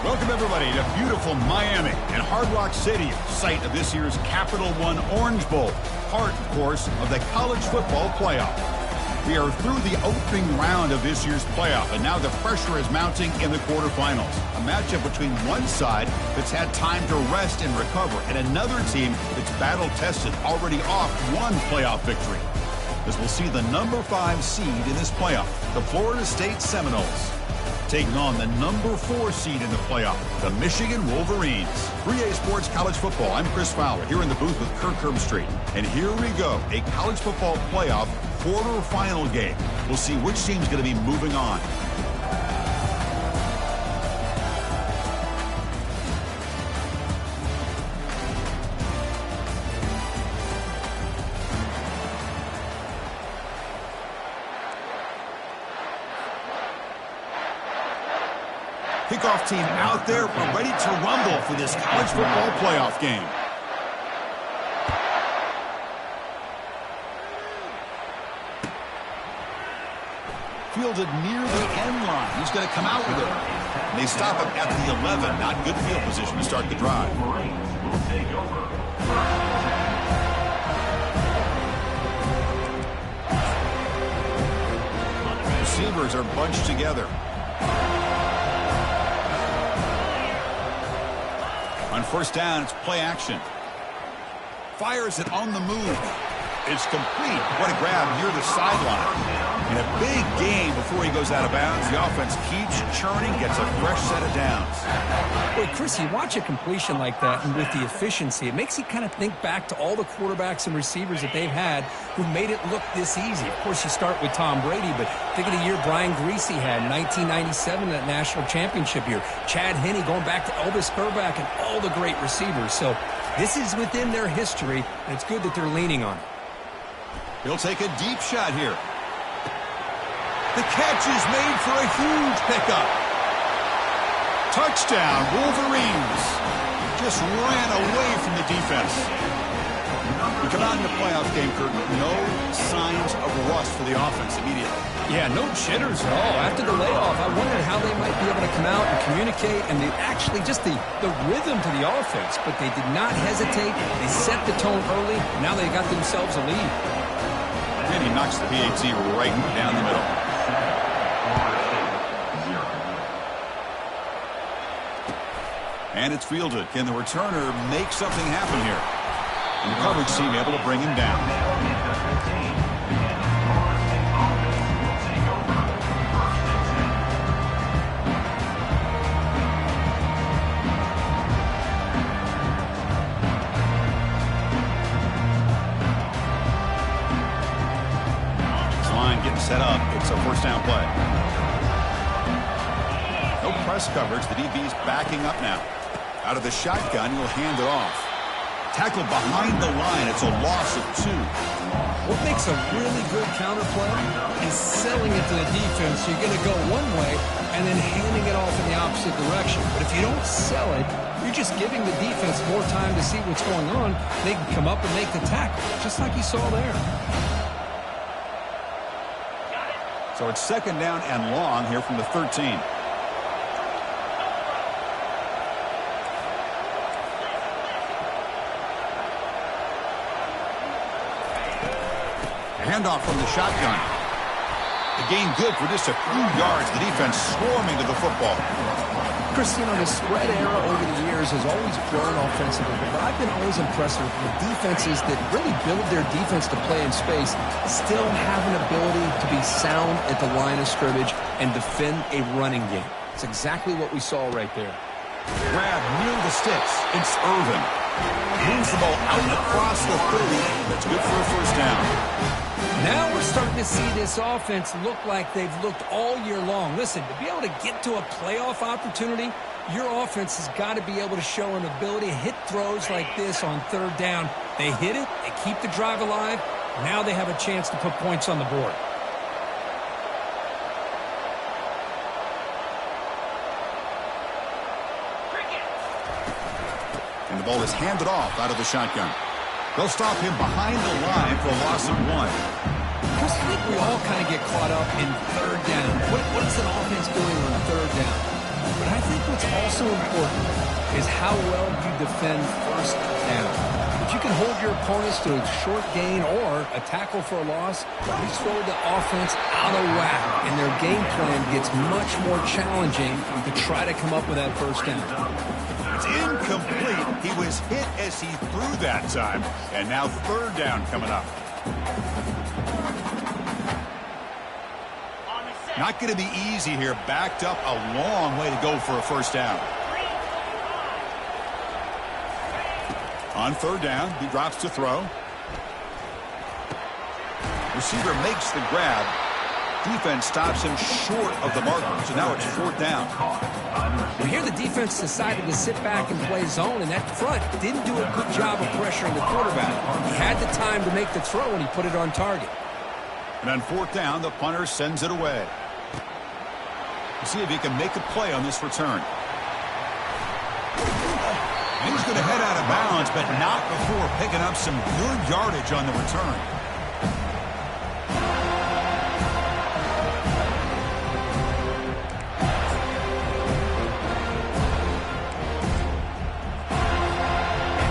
Welcome, everybody, to beautiful Miami and Hard Rock Stadium, site of this year's Capital One Orange Bowl, part, of course, of the college football playoff. We are through the opening round of this year's playoff, and now the pressure is mounting in the quarterfinals. A matchup between one side that's had time to rest and recover, and another team that's battle-tested, already off one playoff victory. As we'll see the number 5 seed in this playoff, the Florida State Seminoles, taking on the number 4 seed in the playoff, the Michigan Wolverines. 3A Sports College Football, I'm Chris Fowler, here in the booth with Kirk Herbstreit. And here we go, a college football playoff quarterfinal game. We'll see which team's going to be moving on. Kickoff team out there. We're ready to rumble for this college football playoff game. Fielded near the end line. He's going to come out with it. And they stop him at the 11. Not good field position to start the drive. Receivers are bunched together. On first down, it's play action. Fires it on the move. It's complete. What a grab near the sideline. And a big gain before he goes out of bounds. The offense keeps churning, gets a fresh set of downs. Well, Chris, you watch a completion like that, and with the efficiency, it makes you kind of think back to all the quarterbacks and receivers that they've had who made it look this easy. Of course, you start with Tom Brady, but think of the year Brian Griese had in 1997, that national championship year. Chad Henne going back to Elvis Grbac and all the great receivers. So this is within their history, and it's good that they're leaning on it. He'll take a deep shot here. The catch is made for a huge pickup. Touchdown, Wolverines. Just ran away from the defense. We come out in the playoff game, Kurt. No signs of rust for the offense immediately. Yeah, no jitters at all. After the layoff, I wondered how they might be able to come out and communicate, and actually just the rhythm to the offense. But they did not hesitate. They set the tone early. Now they got themselves a lead. And he knocks the PAT right down the middle. And it's fielded. Can the returner make something happen here? And the coverage team able to bring him down. Set up. It's a first down play. No press coverage. The DB's backing up now. Out of the shotgun, he'll hand it off. Tackled behind the line. It's a loss of 2. What makes a really good counter play is selling it to the defense. You're going to go one way and then handing it off in the opposite direction. But if you don't sell it, you're just giving the defense more time to see what's going on. They can come up and make the tackle, just like you saw there. So it's second down and long here from the 13. A handoff from the shotgun. The gain good for just a few yards. The defense swarming to the football. Chris, you know, the spread era over the years has always grown offensively, but I've been always impressed with defenses that really build their defense to play in space, still have an ability to be sound at the line of scrimmage and defend a running game. It's exactly what we saw right there. Grab near the sticks. It's Irvin. Moves the ball out across the 30. That's good for a first down. Now we're starting to see this offense look like they've looked all year long. Listen, to be able to get to a playoff opportunity, your offense has got to be able to show an ability to hit throws like this on third down. They hit it, they keep the drive alive. Now they have a chance to put points on the board. And the ball is handed off out of the shotgun. They'll stop him behind the line for a loss of 1. I think we all kind of get caught up in third down. What is an offense doing on third down? But I think what's also also important is how well you defend first down. If you can hold your opponents to a short gain or a tackle for a loss, you throw the offense out of whack, and their game plan gets much more challenging to try to come up with that first down. It's incomplete. He was hit as he threw that time, and now third down coming up. Not going to be easy here. Backed up a long way to go for a first down. On third down, he drops to throw. Receiver makes the grab. Defense stops him short of the marker, so now it's fourth down. Well, here the defense decided to sit back and play zone, and that front didn't do a good job of pressuring the quarterback. He had the time to make the throw, and he put it on target. And on fourth down, the punter sends it away. We'll see if he can make a play on this return. And he's going to head out of bounds, but not before picking up some good yardage on the return.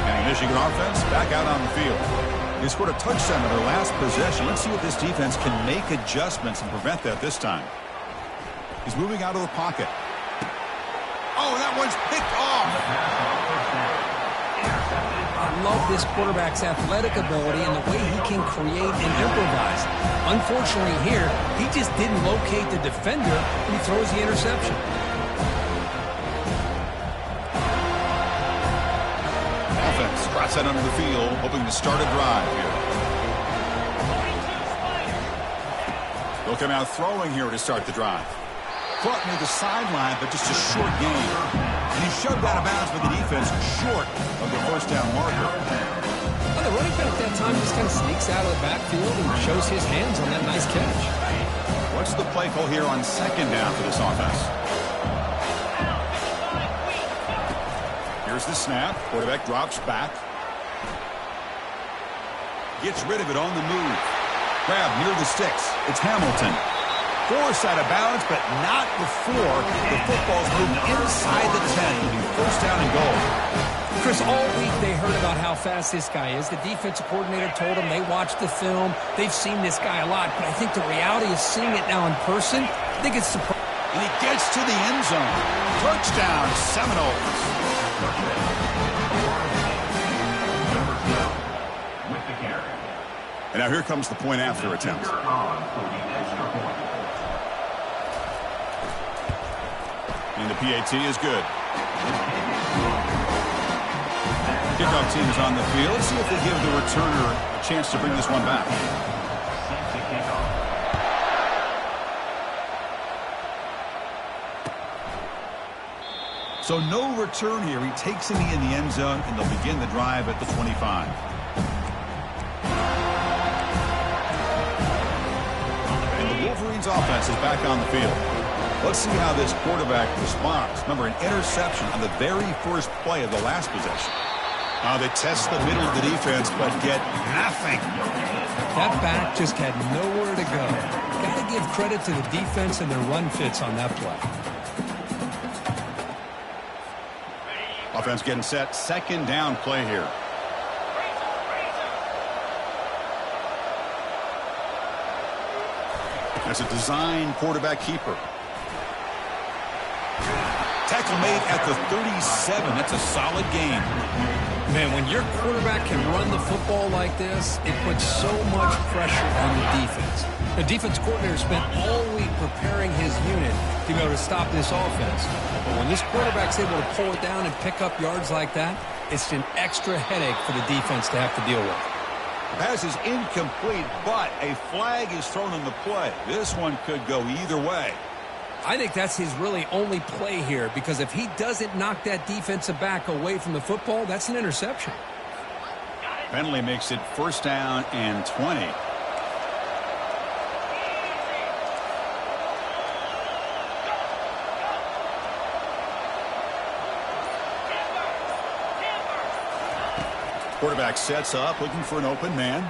And the Michigan offense back out on the field. They scored a touchdown on their last possession. Let's see if this defense can make adjustments and prevent that this time. He's moving out of the pocket. Oh, that one's picked off. I love this quarterback's athletic ability and the way he can create and improvise. Unfortunately here, he just didn't locate the defender and he throws the interception. Offense drops that under the field, hoping to start a drive here. They'll come out throwing here to start the drive. Caught near the sideline, but just a short gain. And he shoved out of bounds with the defense short of the first down marker. Well, the running back that time just kind of sneaks out of the backfield and shows his hands on that nice catch. What's the play call here on second down for this offense? Here's the snap. Quarterback drops back. Gets rid of it on the move. Grab near the sticks. It's Hamilton. Forced out of bounds, but not before the football's moved inside the 10. It'll be first down and goal. Chris, all week they heard about how fast this guy is. The defensive coordinator told them they watched the film. They've seen this guy a lot, but I think the reality is seeing it now in person. I think it's surprising. And he gets to the end zone. Touchdown, Seminoles. And now here comes the point after attempt. And the PAT is good. Kickoff team is on the field. Let's see if they give the returner a chance to bring this one back. So no return here. He takes him in the end zone, and they'll begin the drive at the 25. And the Wolverines offense is back on the field. Let's see how this quarterback responds. Remember, an interception on the very first play of the last possession. They test the middle of the defense, but get nothing. That back just had nowhere to go. Got to give credit to the defense and their run fits on that play. Offense getting set. Second down play here. That's a design quarterback keeper. Tackle made at the 37. That's a solid gain. Man, when your quarterback can run the football like this, it puts so much pressure on the defense. The defense coordinator spent all week preparing his unit to be able to stop this offense. But when this quarterback's able to pull it down and pick up yards like that, it's an extra headache for the defense to have to deal with. The pass is incomplete, but a flag is thrown in the play. This one could go either way. I think that's his really only play here, because if he doesn't knock that defensive back away from the football, that's an interception. Penalty makes it first down and 20. Quarterback sets up, looking for an open man.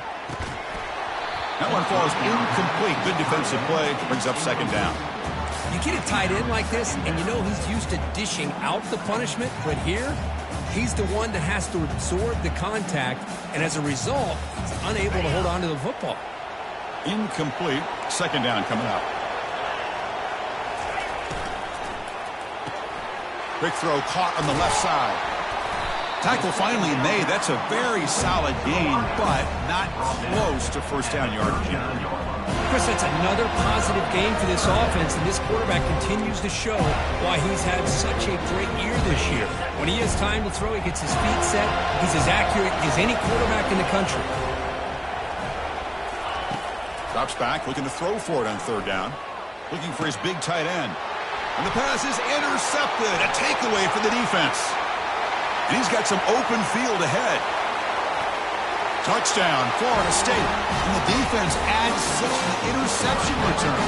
That one falls incomplete. Good defensive play. Brings up second down. You get a tight end like this, and you know he's used to dishing out the punishment, but here, he's the one that has to absorb the contact, and as a result, he's unable to hold on to the football. Incomplete. Second down coming up. Quick throw caught on the left side. Tackle finally made. That's a very solid gain, but not close to first down yardage yet. Chris, that's another positive game for this offense, and this quarterback continues to show why he's had such a great year this year. When he has time to throw, he gets his feet set. He's as accurate as any quarterback in the country. Drops back, looking to throw for it on third down. Looking for his big tight end. And the pass is intercepted. A takeaway for the defense. And he's got some open field ahead. Touchdown, Florida State. And the defense adds 6 to the interception return.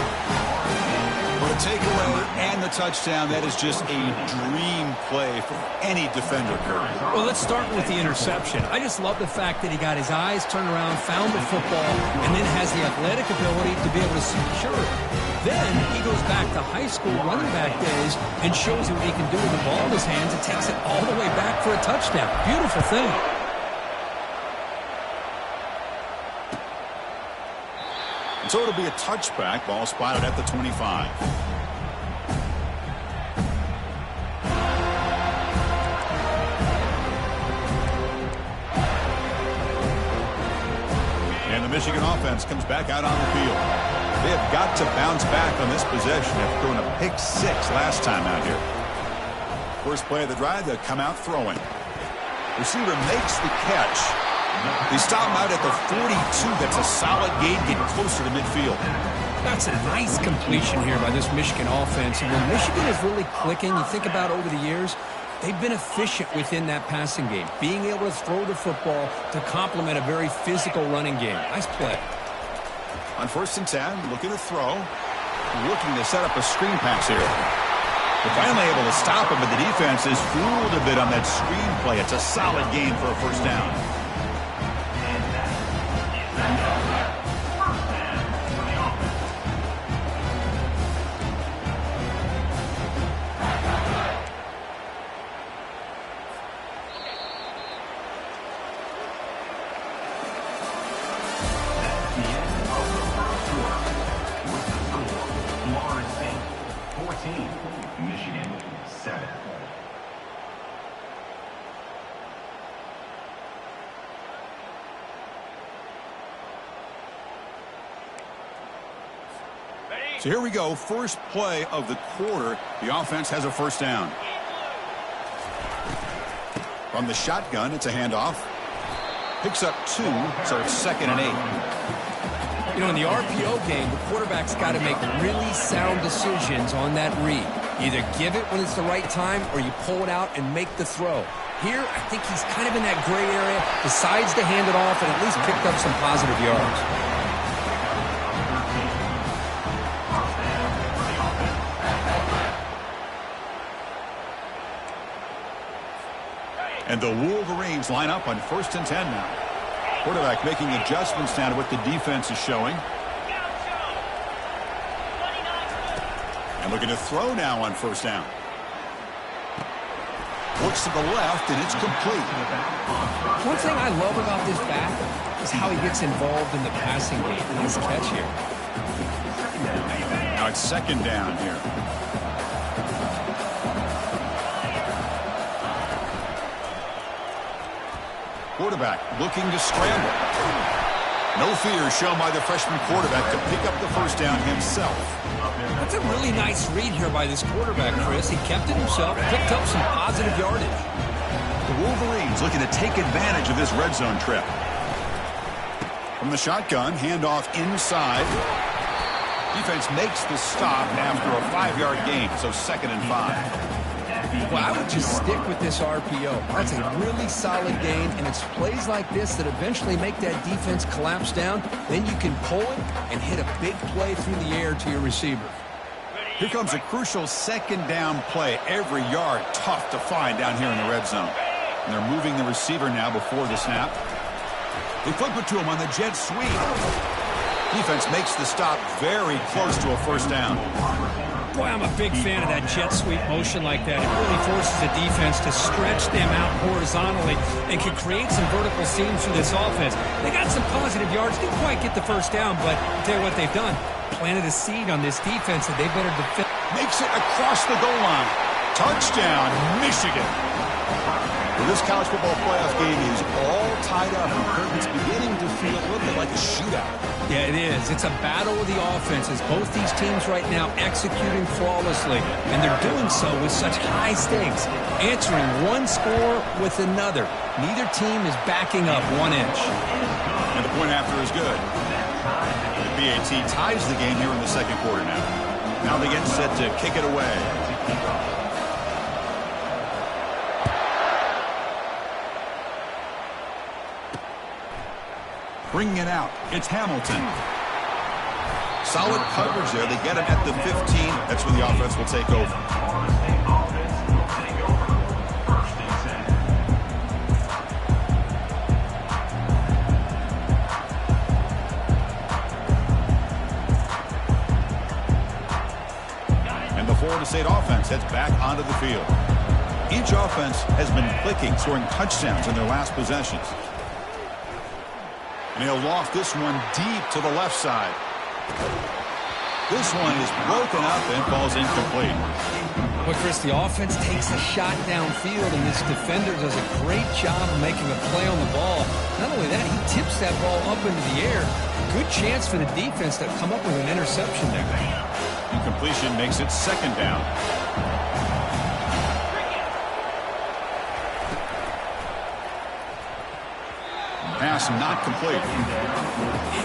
For the takeaway and the touchdown, that is just a dream play for any defender, Kurt. Well, let's start with the interception. I just love the fact that he got his eyes turned around, found the football, and then has the athletic ability to be able to secure it. Then he goes back to high school running back days and shows you what he can do with the ball in his hands and takes it all the way back for a touchdown. Beautiful thing. And so it'll be a touchback. Ball spotted at the 25. And the Michigan offense comes back out on the field. They have got to bounce back on this possession after throwing a pick 6 last time out here. First play of the drive, they'll come out throwing. Receiver makes the catch. They stop him out at the 42. That's a solid gain, getting closer to midfield. That's a nice completion here by this Michigan offense. And when Michigan is really clicking, you think about over the years, they've been efficient within that passing game, being able to throw the football to complement a very physical running game. Nice play. On 1st and 10, looking to throw. Looking to set up a screen pass here. They're finally able to stop him, but the defense is fooled a bit on that screen play. It's a solid gain for a first down. So here we go, first play of the quarter. The offense has a first down. From the shotgun, it's a handoff. Picks up 2, so it's 2nd and 8. You know, in the RPO game, the quarterback's got to make really sound decisions on that read. Either give it when it's the right time or you pull it out and make the throw. Here, I think he's kind of in that gray area, decides to hand it off and at least picked up some positive yards. And the Wolverines line up on 1st and 10 now. Quarterback making adjustments now to what the defense is showing. And looking to throw now on 1st down. Looks to the left, and it's complete. One thing I love about this back is how he gets involved in the passing game. Nice catch here. Now it's 2nd down here. Quarterback looking to scramble. No fear shown by the freshman quarterback to pick up the first down himself. That's a really nice read here by this quarterback, Chris. He kept it himself, picked up some positive yardage. The Wolverines looking to take advantage of this red zone trip. From the shotgun, handoff inside. Defense makes the stop after a 5-yard gain, so 2nd and 5. Well, I would just stick with this RPO. That's a really solid gain, and it's plays like this that eventually make that defense collapse down. Then you can pull it and hit a big play through the air to your receiver. Here comes a crucial 2nd down play. Every yard tough to find down here in the red zone. And they're moving the receiver now before the snap. They flip it to him on the jet sweep. Defense makes the stop very close to a first down. Boy, I'm a big fan of that jet sweep motion like that. It really forces the defense to stretch them out horizontally and can create some vertical seams for this offense. They got some positive yards. Didn't quite get the first down, but I'll tell you what they've done. Planted a seed on this defense that they better defend. Makes it across the goal line. Touchdown, Michigan. Well, this college football playoff game is all tied up. It's beginning to feel a little bit like a shootout. Yeah, it is. It's a battle of the offenses. Both these teams right now executing flawlessly, and they're doing so with such high stakes, answering one score with another. Neither team is backing up 1 inch. And the point after is good. The BAT ties the game here in the second quarter now. Now they get set to kick it away. Bringing it out, it's Hamilton. Solid coverage there. They get him at the 15. That's when the offense will take over. And the Florida State offense heads back onto the field. Each offense has been clicking, scoring touchdowns in their last possessions. And he'll loft this one deep to the left side. This one is broken up and falls incomplete. But, Chris, the offense takes a shot downfield, and this defender does a great job of making a play on the ball. Not only that, he tips that ball up into the air. Good chance for the defense to come up with an interception there. Incompletion makes it second down. Pass not complete.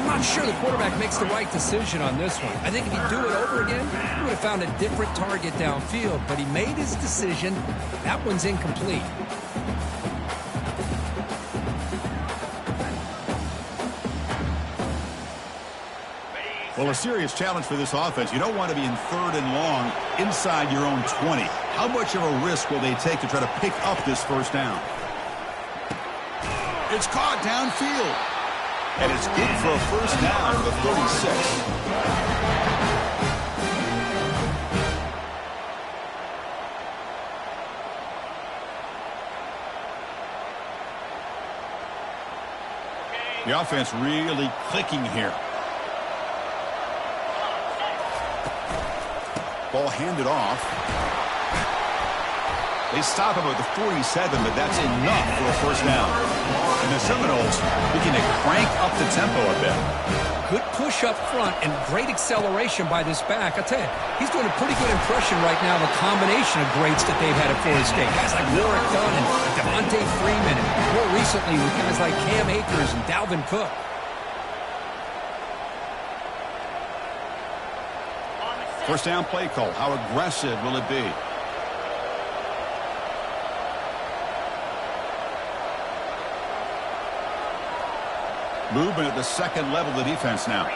I'm not sure the quarterback makes the right decision on this one. I think if he'd do it over again, he would have found a different target downfield. But he made his decision. That one's incomplete. Well, a serious challenge for this offense. You don't want to be in third and long inside your own 20. How much of a risk will they take to try to pick up this first down? It's caught downfield. And it's good for a first down at the 36. The offense really clicking here. Ball handed off. They stop him at the 47, but that's enough for a first down. And the Seminoles begin to crank up the tempo a bit. Good push up front and great acceleration by this back. I'll tell you, he's doing a pretty good impression right now of a combination of greats that they've had at Florida State. Guys like Warwick Dunn and Devontae Freeman, and more recently with guys like Cam Akers and Dalvin Cook. First down play call. How aggressive will it be? Movement at the second level of the defense now.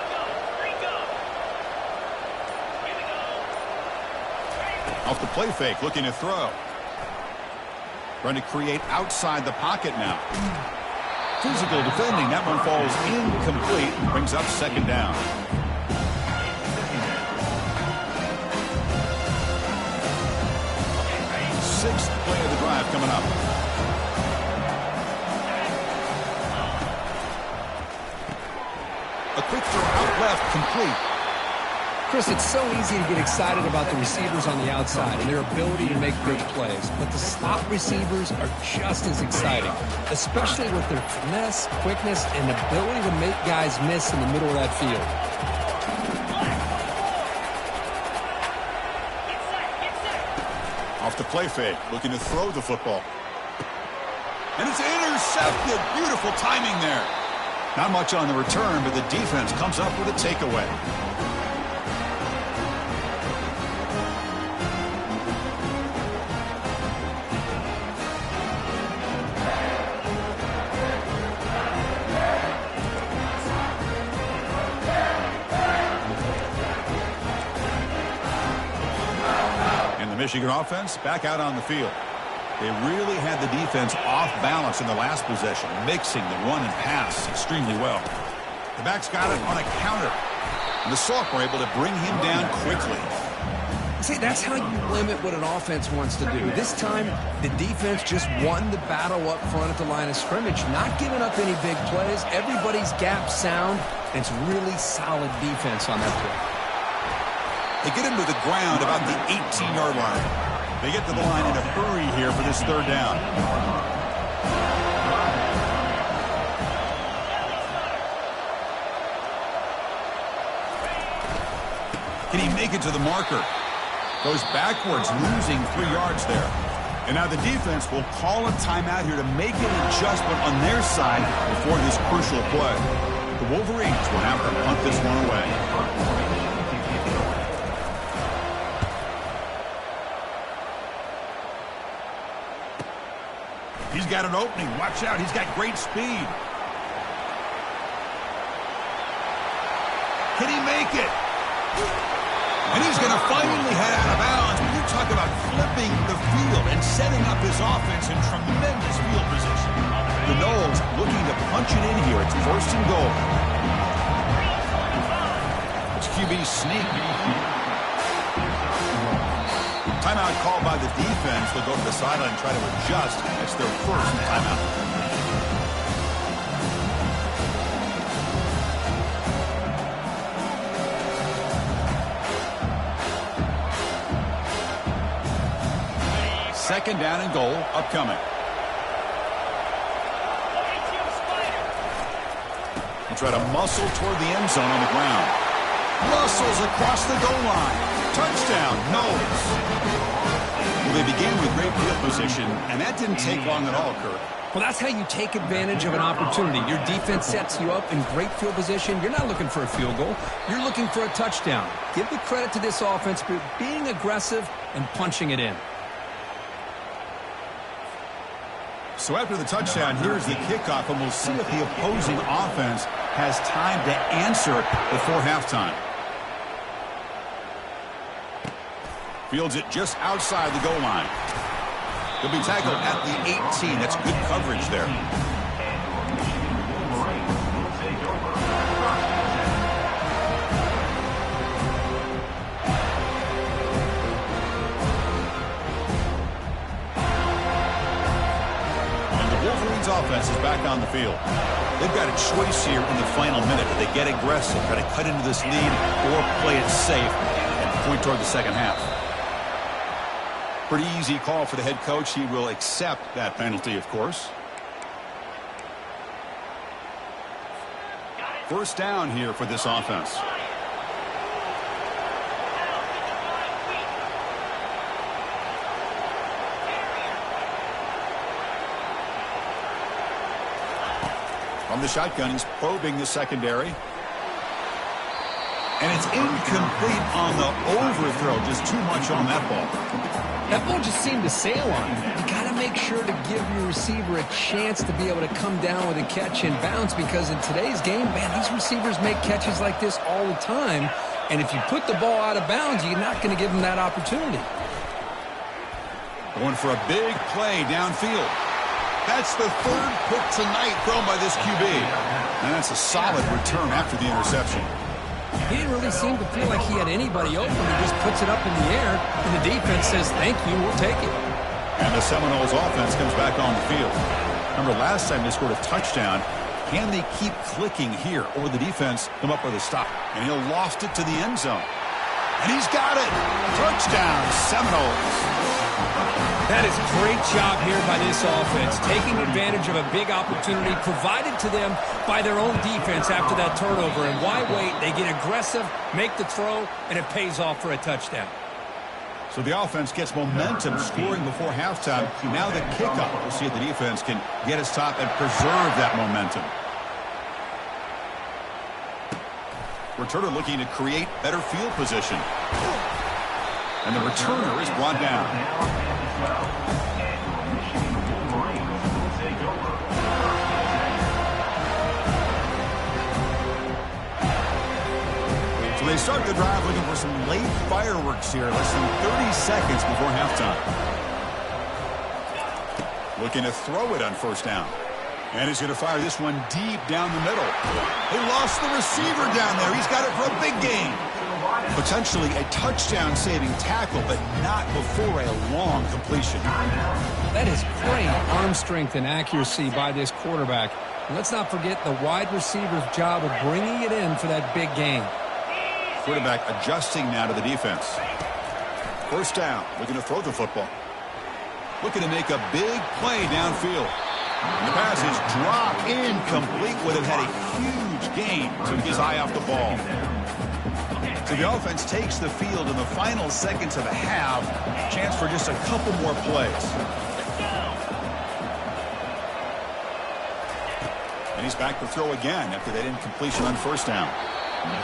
Off the play fake, looking to throw. Trying to create outside the pocket now. Physical defending. That one falls incomplete. Brings up second down. Sixth play of the drive coming up. A quick throw out left, complete. Chris, it's so easy to get excited about the receivers on the outside and their ability to make big plays. But the slot receivers are just as exciting, especially with their finesse, quickness, and ability to make guys miss in the middle of that field. Off the play fake, looking to throw the football. And it's intercepted. Beautiful timing there. Not much on the return, but the defense comes up with a takeaway. And the Michigan offense back out on the field. They really had the defense off balance in the last possession, mixing the run and pass extremely well. The backs got it on a counter. And the Sauk were able to bring him down quickly. See, that's how you limit what an offense wants to do. This time, the defense just won the battle up front at the line of scrimmage, not giving up any big plays. Everybody's gap sound, and it's really solid defense on that play. They get him to the ground about the 18-yard line. They get to the line in a hurry here for this third down. Can he make it to the marker? Goes backwards, losing 3 yards there. And now the defense will call a timeout here to make an adjustment on their side before this crucial play. The Wolverines will have to punt this one away. He's got an opening. Watch out. He's got great speed. Can he make it? And he's going to finally head out of bounds. When you talk about flipping the field and setting up his offense in tremendous field position. The Noles looking to punch it in here. It's first and goal. It's QB sneak. Timeout called by the defense. They'll go to the sideline and try to adjust. That's their first timeout. Second down and goal upcoming. He'll try to muscle toward the end zone on the ground. Muscles across the goal line. Touchdown, Noles. Well, they began with great field position, and that didn't take long at all, Kirk. Well, that's how you take advantage of an opportunity. Your defense sets you up in great field position. You're not looking for a field goal. You're looking for a touchdown. Give the credit to this offense for being aggressive and punching it in. So after the touchdown, here's the kickoff, and we'll see if the opposing offense has time to answer before halftime. Fields it just outside the goal line. He'll be tackled at the 18. That's good coverage there. Offense is back on the field. They've got a choice here in the final minute. Do they get aggressive, try to cut into this lead, or play it safe and point toward the second half? Pretty easy call for the head coach. He will accept that penalty, of course. First down here for this offense. From the shotgun, he's probing the secondary. And it's incomplete on the overthrow. Just too much on that ball. That ball just seemed to sail on him. You got to make sure to give your receiver a chance to be able to come down with a catch and bounce, because in today's game, man, these receivers make catches like this all the time. And if you put the ball out of bounds, you're not going to give them that opportunity. Going for a big play downfield. That's the third pick tonight thrown by this QB. And that's a solid return after the interception. He didn't really seem to feel like he had anybody open. He just puts it up in the air, and the defense says, thank you, we'll take it. And the Seminoles offense comes back on the field. Remember, last time they scored a touchdown. Can they keep clicking here, or the defense come up with a stop? And he'll loft it to the end zone. And he's got it. Touchdown, Seminoles. That is a great job here by this offense, taking advantage of a big opportunity provided to them by their own defense after that turnover. And why wait? They get aggressive, make the throw, and it pays off for a touchdown. So the offense gets momentum, scoring before halftime. Now the kickoff. We'll see if the defense can get his top and preserve that momentum. Returner looking to create better field position. And the returner is brought down. So they start the drive looking for some late fireworks here. Less than 30 seconds before halftime. Looking to throw it on first down. And he's going to fire this one deep down the middle. They lost the receiver down there. He's got it for a big gain. Potentially a touchdown-saving tackle, but not before a long completion. That is great arm strength and accuracy by this quarterback. And let's not forget the wide receiver's job of bringing it in for that big gain. Quarterback adjusting now to the defense. First down, looking to throw the football. Looking to make a big play downfield. And the pass is dropped incomplete. Would have had a huge gain. Took his eye off the ball. So the offense takes the field in the final seconds of a half. Chance for just a couple more plays. And he's back to throw again after that incompletion on first down.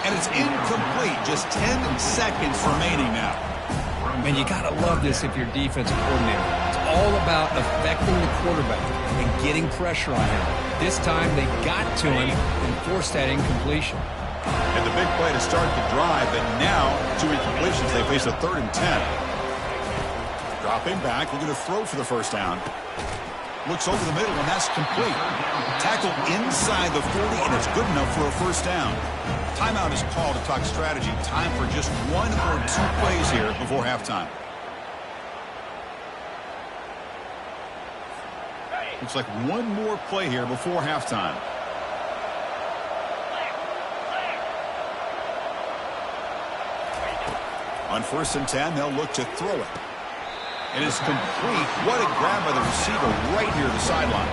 And it's incomplete. Just 10 seconds remaining now. Man, you got to love this if you're defensive coordinator. It's all about affecting the quarterback and getting pressure on him. This time they got to him and forced that incompletion. And the big play to start the drive, and now 2 incompletions. They face a 3rd and 10. Dropping back, looking to throw for the first down. Looks over the middle, and that's complete. Tackle inside the 40, and it's good enough for a first down. Timeout is called to talk strategy. Time for just 1 or 2 plays here before halftime. Looks like 1 more play here before halftime. On 1st and 10, they'll look to throw it. And it's complete. What a grab by the receiver right here at the sideline.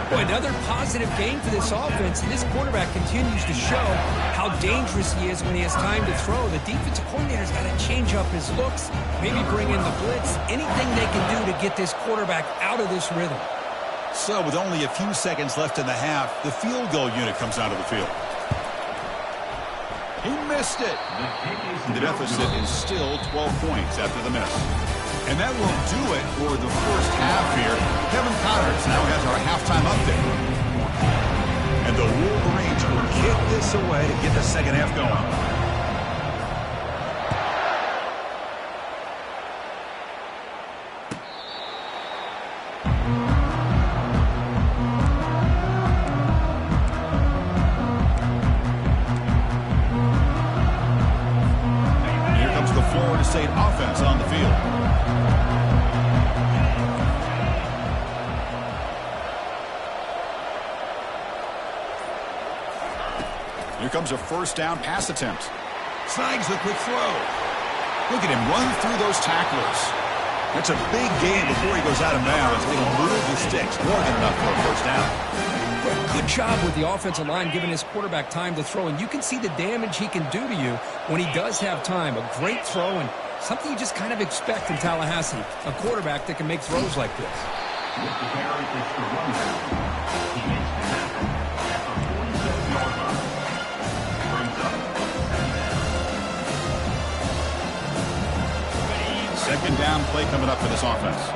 Boy, another positive game for this offense, and this quarterback continues to show how dangerous he is when he has time to throw. The defensive coordinator's got to change up his looks, maybe bring in the blitz, anything they can do to get this quarterback out of this rhythm. So with only a few seconds left in the half, the field goal unit comes out of the field. He missed it. The deficit is still 12 points after the miss. And that will do it for the first half here. Kevin Connors now has our halftime update. And the Wolverines will kick this away to get the second half going. State offense on the field. Here comes a first down pass attempt. Snags the quick throw. Look at him run through those tacklers. That's a big gain before he goes out of bounds. It'll move the sticks. More than enough for a first down. Good job with the offensive line giving his quarterback time to throw, and you can see the damage he can do to you when he does have time. A great throw and something you just kind of expect in Tallahassee, a quarterback that can make throws like this. Second down play coming up for this offense.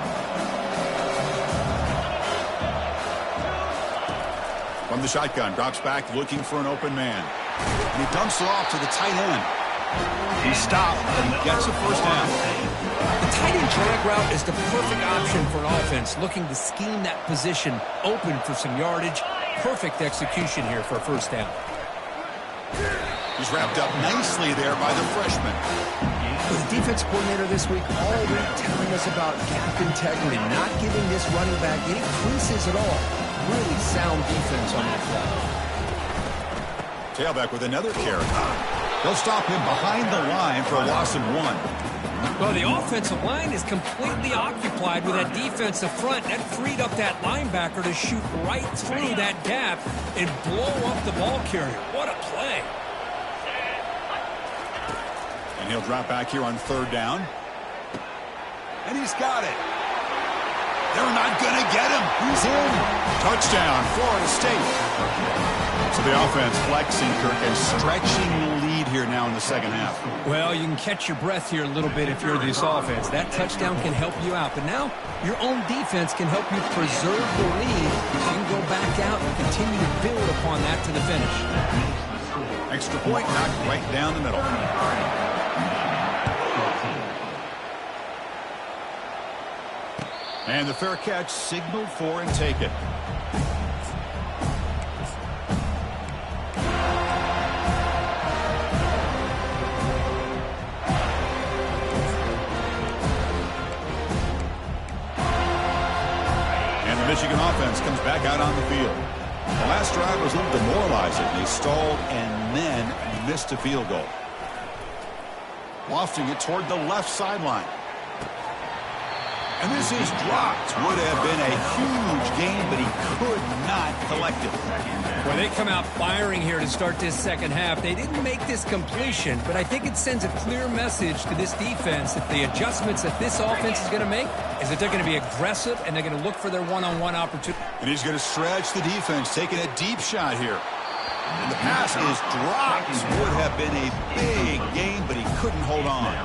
From the shotgun, drops back looking for an open man. And he dumps it off to the tight end. He stopped, and he gets a first down. The tight end drag route is the perfect option for an offense looking to scheme that position open for some yardage. Perfect execution here for a first down. He's wrapped up nicely there by the freshman. The defense coordinator this week all week telling us about gap integrity, not giving this running back any creases at all. Really sound defense on that play. Tailback with another carry. They'll stop him behind the line for a loss of 1. Well, the offensive line is completely occupied with that defensive front. That freed up that linebacker to shoot right through that gap and blow up the ball carrier. What a play. And he'll drop back here on 3rd down. And he's got it. They're not going to get him. He's in. Touchdown, Florida State. So the offense flexing, Kirk, and stretching the lead here now in the second half. Well, you can catch your breath here a little bit if you're this offense. That touchdown can help you out. But now your own defense can help you preserve the lead so you can go back out and continue to build upon that to the finish. Extra point knocked right down the middle. And the fair catch signaled for and taken. The Michigan offense comes back out on the field. The last drive was a little demoralizing. They stalled and then missed a field goal. Lofting it toward the left sideline. And this is dropped. Would have been a huge gain, but he could not collect it. Well, they come out firing here to start this second half. They didn't make this completion, but I think it sends a clear message to this defense that the adjustments that this offense is going to make is that they're going to be aggressive and they're going to look for their one-on-one opportunity. And he's going to stretch the defense, taking a deep shot here. And the pass is dropped. Would have been a big gain, but he couldn't hold on.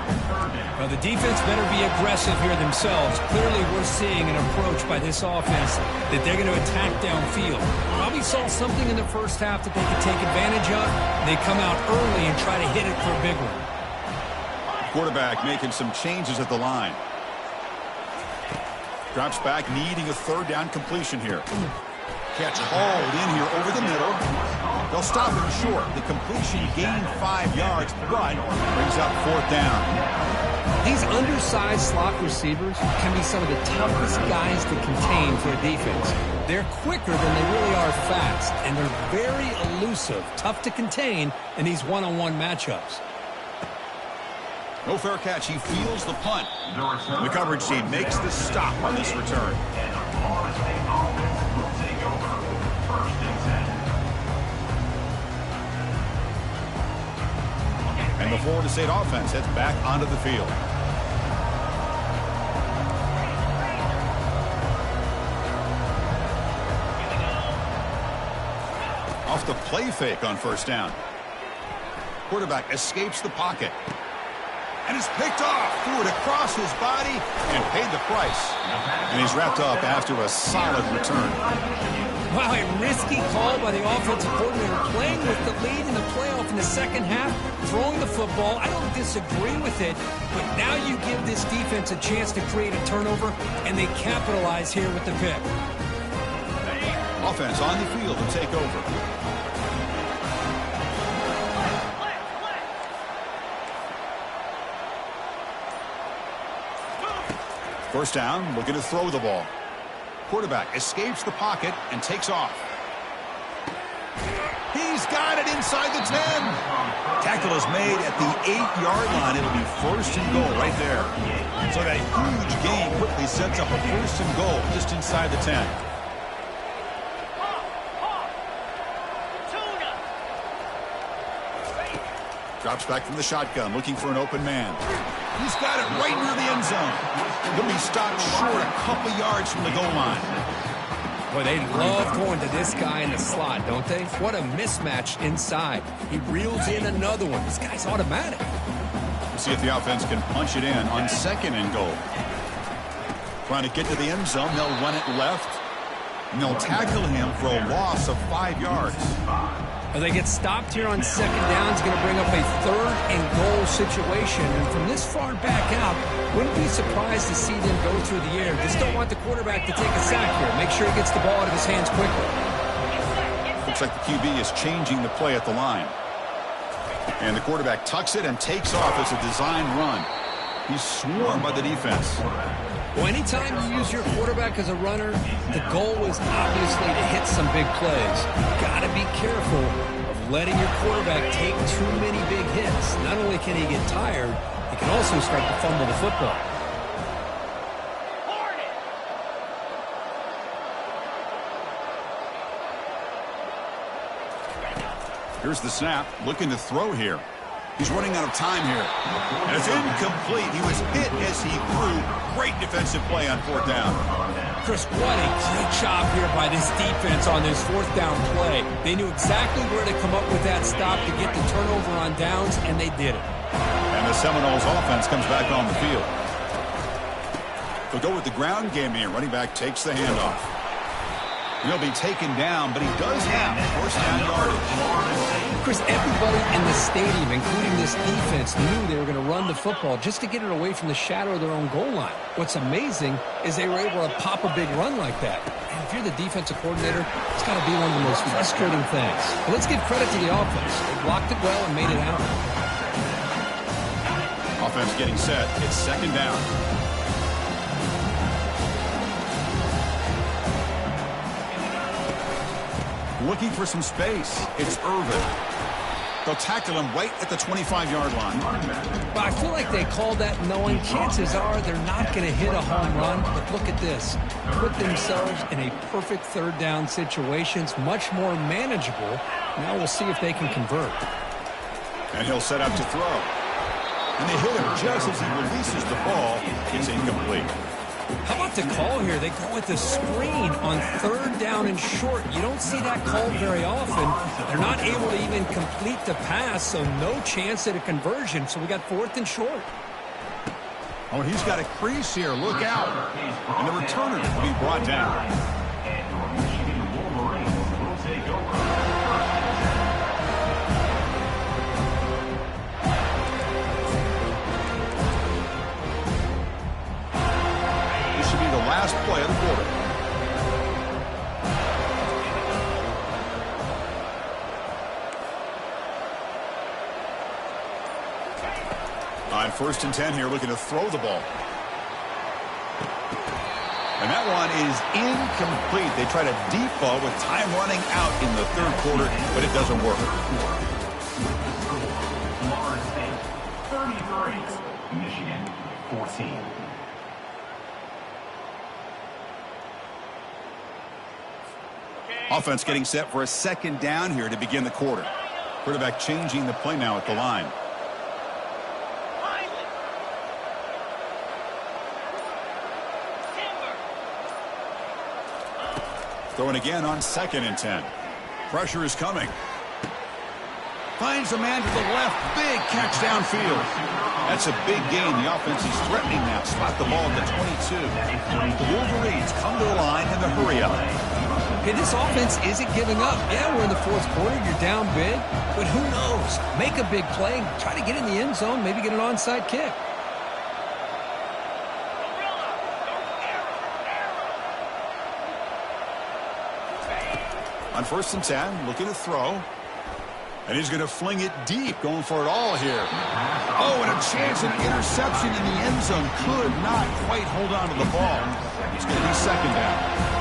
Well, the defense better be aggressive here themselves. Clearly, we're seeing an approach by this offense that they're going to attack downfield. Probably saw something in the first half that they could take advantage of. They come out early and try to hit it for a big one. Quarterback making some changes at the line. Drops back, needing a third down completion here. Catch hauled in here over the middle. They'll stop him short. The completion gained 5 yards, but brings up fourth down. These undersized slot receivers can be some of the toughest guys to contain for a defense. They're quicker than they really are fast, and they're very elusive, tough to contain in these one-on-one matchups. No fair catch. He feels the punt. The coverage team makes the stop on this return. And the Florida State offense heads back onto the field. Off the play fake on first down. Quarterback escapes the pocket. And is picked off. Threw it across his body and paid the price. And he's wrapped up after a solid return. Wow, a risky call by the offensive coordinator, playing with the lead in the playoff in the second half, throwing the football. I don't disagree with it, but now you give this defense a chance to create a turnover, and they capitalize here with the pick. Offense on the field to take over. First down, looking to throw the ball. Quarterback escapes the pocket and takes off. He's got it inside the 10. Tackle is made at the 8-yard line. It'll be first and goal right there. So that huge gain quickly sets up a first and goal just inside the 10. Drops back from the shotgun, looking for an open man. He's got it right near the end zone. He'll be stopped short a couple yards from the goal line. Boy, they love going to this guy in the slot, don't they? What a mismatch inside. He reels in another one. This guy's automatic. We'll see if the offense can punch it in on second and goal. Trying to get to the end zone. They'll run it left. And they'll tackle him for a loss of 5 yards. As they get stopped here on second down, it's going to bring up a third and goal situation. And from this far back out, wouldn't be surprised to see them go through the air. Just don't want the quarterback to take a sack here. Make sure he gets the ball out of his hands quickly. Looks like the QB is changing the play at the line. And the quarterback tucks it and takes off as a design run. He's swarmed by the defense. Well, anytime you use your quarterback as a runner, the goal is obviously to hit some big plays. Got to be careful of letting your quarterback take too many big hits. Not only can he get tired, he can also start to fumble the football. Here's the snap, looking to throw here. He's running out of time here. And it's incomplete. He was hit as he threw. Great defensive play on fourth down. Chris, what a great job here by this defense on this fourth down play. They knew exactly where to come up with that stop to get the turnover on downs, and they did it. And the Seminoles offense comes back on the field. They'll go with the ground game here. Running back takes the handoff. He'll be taken down, but he does have first down yardage. Chris, everybody in the stadium, including this defense, knew they were going to run the football just to get it away from the shadow of their own goal line. What's amazing is they were able to pop a big run like that. And if you're the defensive coordinator, it's got to be one of the most frustrating things. But let's give credit to the offense. They blocked it well and made it happen. Offense getting set. It's second down. looking for some space. It's Irvin. They'll tackle him right at the 25-yard line. But I feel like they called that knowing chances are they're not going to hit a home run. But look at this. Put themselves in a perfect third down situation. It's much more manageable. Now we'll see if they can convert. And he'll set up to throw. And they hit him just as he releases the ball. It's incomplete. How about the call here? They go with the screen on third down and short. You don't see that called very often. They're not able to even complete the pass, so no chance at a conversion. So we got 4th and short. Oh, he's got a crease here. Look out. And the returner will be brought down. Last play of the quarter. On 1st and 10 here, looking to throw the ball. And that one is incomplete. They tried a deep ball with time running out in the 3rd quarter, but it doesn't work. Florida State 33, Michigan 14. Offense getting set for a 2nd down here to begin the quarter. Quarterback changing the play now at the line. Throwing again on 2nd and 10. Pressure is coming. Finds a man to the left. Big catch downfield. That's a big gain. The offense is threatening now. Spot the ball at the 22. The Wolverines come to the line in the hurry up. Hey, this offense isn't giving up. Yeah, we're in the 4th quarter. You're down big. But who knows? Make a big play. Try to get in the end zone. Maybe get an onside kick. On 1st and 10, looking to throw. And he's going to fling it deep, going for it all here. Oh, and a chance, an interception in the end zone. Could not quite hold on to the ball. It's going to be 2nd down.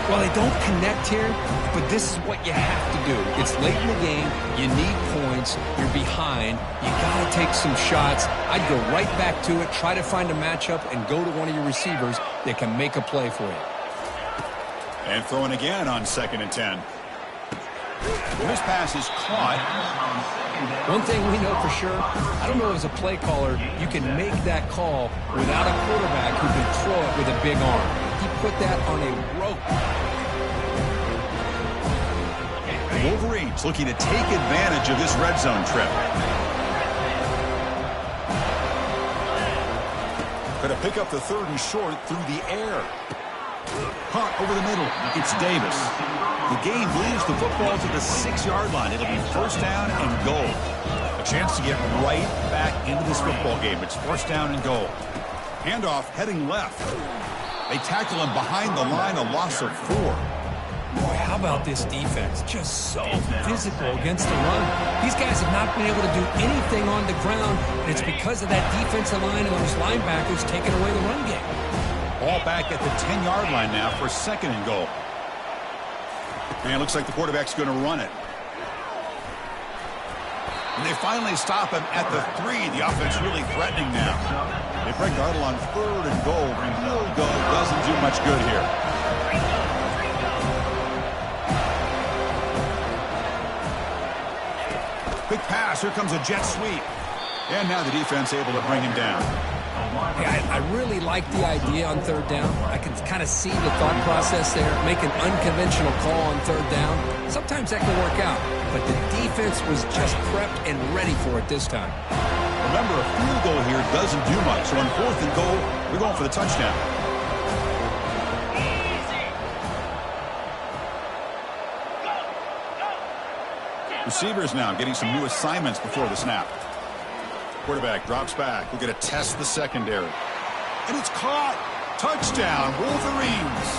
Well, they don't connect here, but this is what you have to do. It's late in the game. You need points. You're behind. You got to take some shots. I'd go right back to it, try to find a matchup, and go to one of your receivers that can make a play for you. And throwing again on 2nd and 10. This pass is caught. One thing we know for sure, I don't know as a play caller, you can make that call without a quarterback who can throw it with a big arm. He put that on a rope. The Wolverines looking to take advantage of this red zone trip. Going to pick up the 3rd and short through the air. Caught over the middle. It's Davis. The game moves the football to the 6-yard line. It'll be 1st down and goal. A chance to get right back into this football game. It's 1st down and goal. Handoff heading left. They tackle him behind the line, a loss of 4. Boy, how about this defense? Just so physical against the run. These guys have not been able to do anything on the ground, and it's because of that defensive line and those linebackers taking away the run game. Ball back at the 10-yard line now for 2nd and goal. And it looks like the quarterback's going to run it. And they finally stop him at the 3. The offense really threatening now. They break the huddle on 3rd and goal. Field goal doesn't do much good here. Quick pass. Here comes a jet sweep. And now the defense able to bring him down. Hey, I really like the idea on 3rd down. I can kind of see the thought process there. Make an unconventional call on 3rd down. Sometimes that can work out. But the defense was just prepped and ready for it this time. Remember, a field goal here doesn't do much. So on 4th and goal, we're going for the touchdown. Receivers now getting some new assignments before the snap. Quarterback drops back. We're going to test the secondary. And it's caught. Touchdown, Wolverines.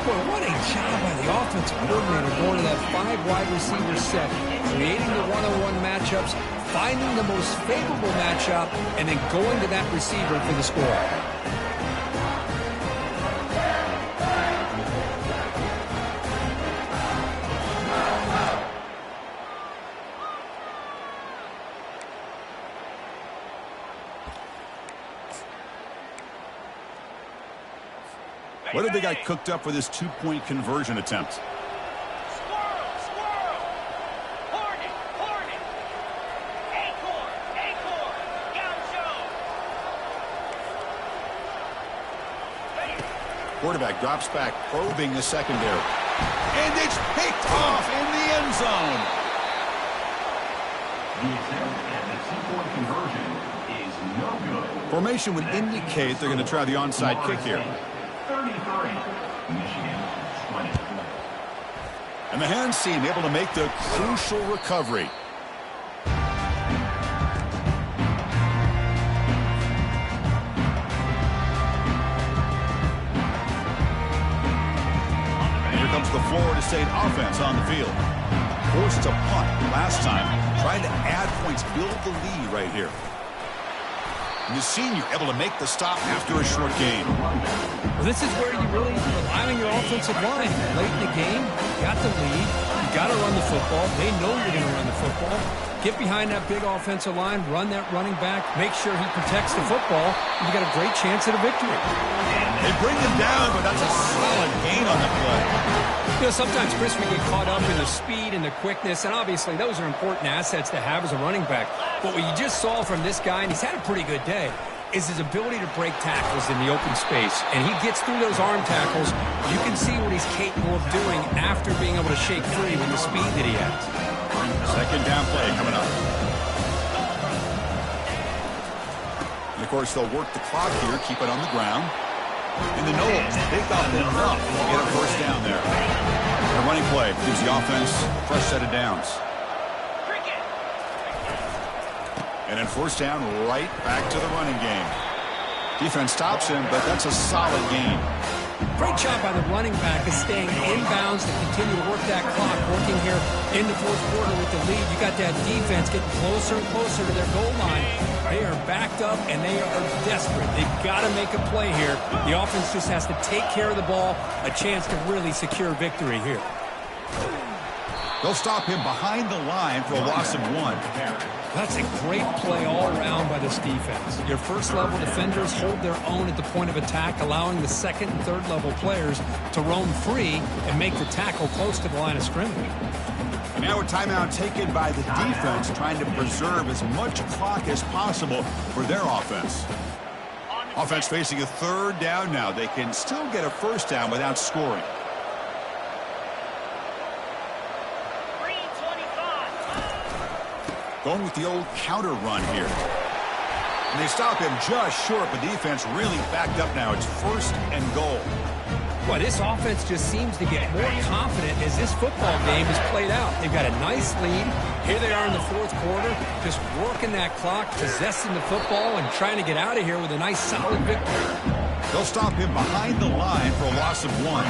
Boy, what a job by the offensive coordinator going to that 5-wide receiver set, creating the one-on-one matchups, finding the most favorable matchup, and then going to that receiver for the score. What have they got cooked up for this two-point conversion attempt? Quarterback drops back, probing the secondary. And it's picked off in the end zone. The attempt at the two-point conversion is no good. Formation would indicate they're going to try the onside kick here. 33, Michigan 20. And the hands team able to make the crucial recovery. The Florida State offense on the field. Forced to punt last time. Trying to add points, build the lead right here. And the senior able to make the stop after a short game. Well, this is where you really rely on your offensive line. Late in the game, you got the lead. You got to run the football. They know you're going to run the football. Get behind that big offensive line, run that running back, make sure he protects the football, and you got a great chance at a victory. They bring him down, but that's a solid gain on the play. You know, sometimes, Chris, we get caught up in the speed and the quickness, and obviously those are important assets to have as a running back. But what you just saw from this guy, and he's had a pretty good day, is his ability to break tackles in the open space. And he gets through those arm tackles. You can see what he's capable of doing after being able to shake free with the speed that he has. Second down play coming up. And, of course, they'll work the clock here, keep it on the ground. And the Noles, they got enough to get a first down there. A running play gives the offense a fresh set of downs. And then first down, right back to the running game. Defense stops him, but that's a solid gain. Great job by the running back of staying inbounds to continue to work that clock, working here in the fourth quarter with the lead. You got that defense getting closer and closer to their goal line. They are backed up, and they are desperate. They've got to make a play here. The offense just has to take care of the ball, a chance to really secure victory here. They'll stop him behind the line for a loss of 1. That's a great play all around by this defense. Your first-level defenders hold their own at the point of attack, allowing the second and third-level players to roam free and make the tackle close to the line of scrimmage. And now a timeout taken by the defense, trying to preserve as much clock as possible for their offense. Offense facing a third down now. They can still get a first down without scoring. Going with the old counter run here. And they stop him just short, but defense really backed up now. It's first and goal. Boy, this offense just seems to get more confident as this football game is played out. They've got a nice lead. Here they are in the fourth quarter, just working that clock, possessing the football, and trying to get out of here with a nice, solid victory. They'll stop him behind the line for a loss of 1.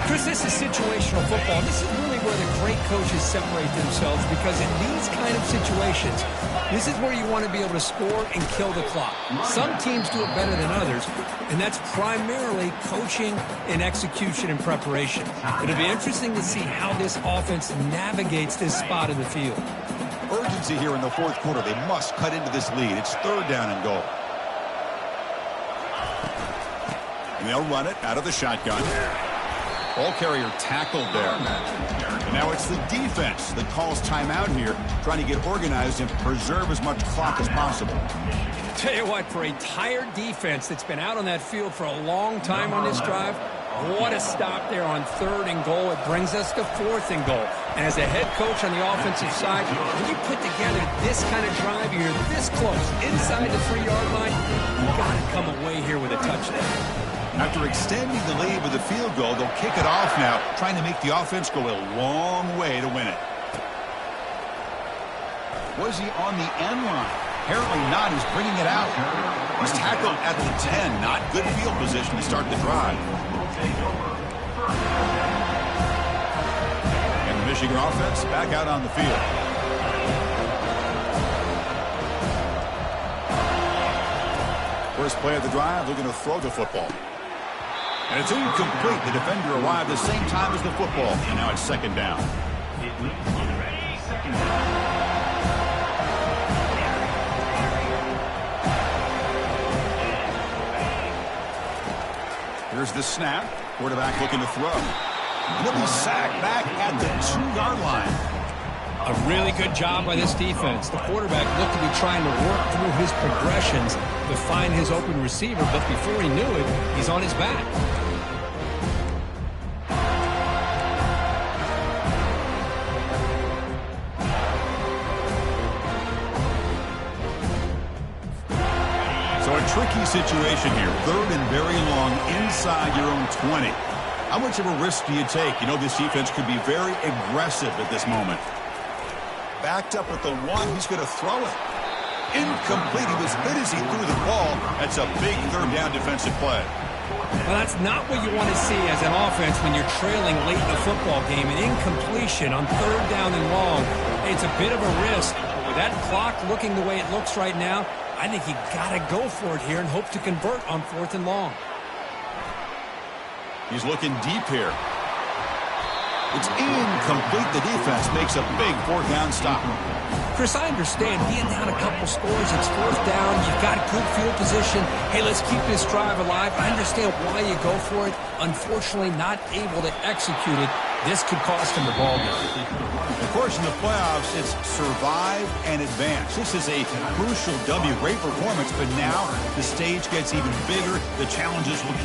Chris, this is situational football. This is really where the great coaches separate themselves, because in these kind of situations, this is where you want to be able to score and kill the clock. Some teams do it better than others, and that's primarily coaching and execution and preparation. It'll be interesting to see how this offense navigates this spot in the field. Urgency here in the fourth quarter. They must cut into this lead. It's third down and goal. And they'll run it out of the shotgun. Ball carrier tackled there. And now it's the defense that calls timeout here, trying to get organized and preserve as much clock as possible. Tell you what, for a tired defense that's been out on that field for a long time on this drive, what a stop there on third and goal. It brings us to fourth and goal. And as a head coach on the offensive side, when you put together this kind of drive, you're this close, inside the 3-yard line, you've got to come away here with a touchdown. After extending the lead with a field goal, they'll kick it off now, trying to make the offense go a long way to win it. Was he on the end line? Apparently not. He's bringing it out. He's tackled at the 10. Not good field position to start the drive. And the Michigan offense back out on the field. First play of the drive, looking to throw the football. And it's incomplete. The defender arrived the same time as the football. And now it's second down. Here's the snap. Quarterback looking to throw. And he'll be sacked back at the 2-yard line. A really good job by this defense. The quarterback looked to be trying to work through his progressions to find his open receiver, but before he knew it, he's on his back. So a tricky situation here. 3rd and very long inside your own 20. How much of a risk do you take? You know this defense could be very aggressive at this moment. Backed up at the 1. He's going to throw it. Incomplete. He was hit as he threw the ball. That's a big 3rd down defensive play. Well, that's not what you want to see as an offense when you're trailing late in the football game. An incompletion on 3rd down and long. It's a bit of a risk. With that clock looking the way it looks right now, I think you got to go for it here and hope to convert on 4th and long. He's looking deep here. It's incomplete. The defense makes a big 4th down stop. Chris, I understand being down a couple scores. It's 4th down. You've got good field position. Hey, let's keep this drive alive. I understand why you go for it. Unfortunately, not able to execute it. This could cost him the ball game. Of course, in the playoffs, it's survive and advance. This is a crucial W. Great performance, but now the stage gets even bigger. The challenges will continue.